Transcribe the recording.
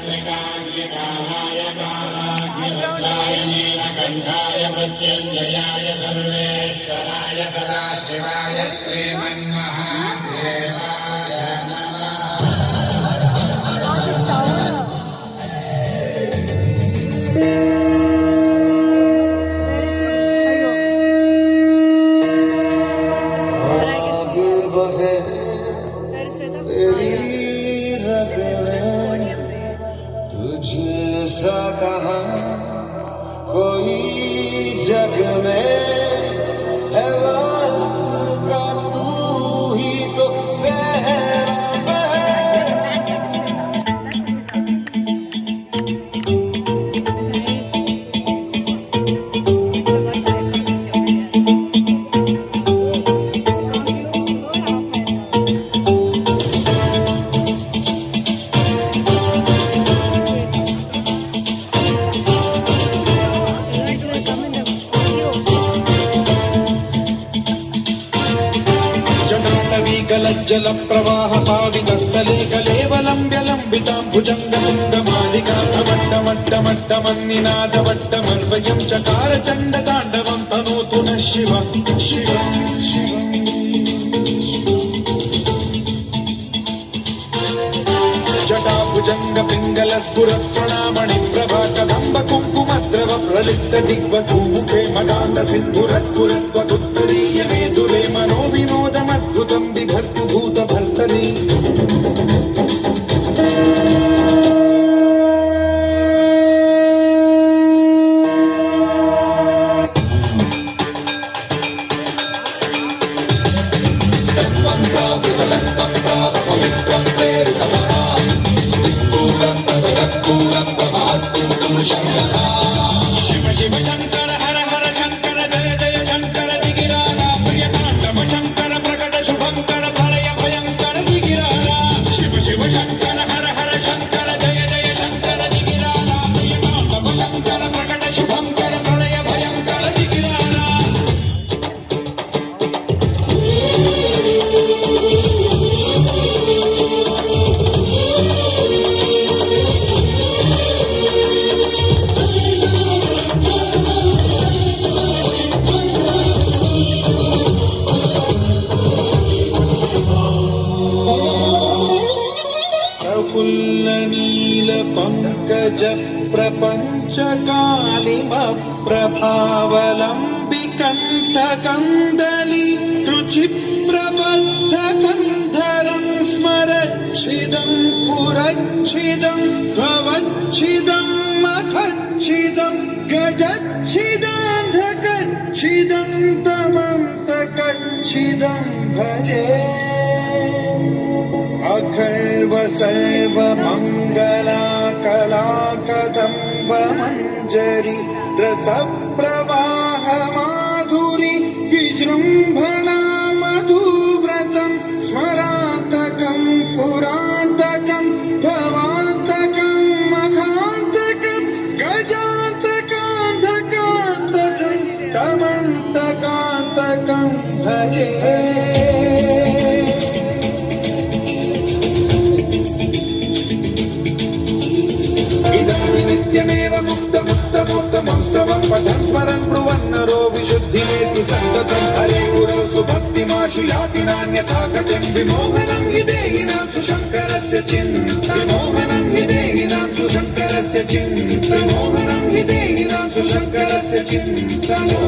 त्रिकालाय कालाग्निरुद्राय नीलकण्ठाय मृत्युञ्जयाय सर्वेश्वराय सदाशिवाय श्रीमन्महादेवाय नमः। तुझसा कहाँ कोई जग में है वक्त का तू ही तो पहरा जल प्रवाह पावितस्थले कलेवलम्ब्य लम्बितां भुजङ्गतुङ्गमालिका प्रवट्टमट्टमट्टमन्निनादवट्टमर्वयं चकार चण्डताण्डवं तनोतु नः शिवं शिवं शिवम्। जटाभुजङ्ग पिङ्गल स्फुरत्प्रणामणि प्रभा कदम्ब कुङ्कुमद्रव प्रलिप्त दिग्वधूमुखे मदान्त सिन्धुरस्फुरत्वदुत्तरीय मेदुरे मनो विनोदमद्भुतं बिभर्तु भूतभर्तरि। शिव शिव शंकर हर हर शंकर जय जय शंकर दिगिराजा प्रिय तांडव शंकर प्रकट शुभंकर प्रलय भयंकर दिगिराजा। शिव शिव शंकर हर हर शंकर जय जय शंकर दिगिराजा प्रिय तांडव शंकर प्रकट शुभंकर प्रलय भयंकर दिगिराजा। प्रफुल्ल नील पंकज प्रपंच कालिम प्रभावलंबिकंठ कंदली रुचि प्रबद्ध कंधरं स्मरच्छिदं पुरच्छिदं भवच्छिदं मखच्छिदं गजच्छिदान्धकच्छिदं तमन्तकच्छिदं भजे। अखर्व सर्व मंगला कला कदम्ब मंजरी रस प्रवाह माधुरी विजृंभणा मधुव्रतं स्मरान्तकं पुरान्तकं भवान्तकं मखान्तकं गजान्तकान्धकान्तकं तमन्तकान्तकं भजे। नित्यमेव मुक्तमुत्तमोत्तमं पठन् स्मरन् ब्रुवन्नरो विशुद्धिमेति सन्ततं हरे गुरौ सुभक्तिमाशु याति नान्यथा गतिं विमोहनं हि देहिनां सुशङ्करस्य विमोहनं हि देहिनां सुशङ्करस्य विमोहनं हि देहिनां सुशङ्करस्य चिन्तनो।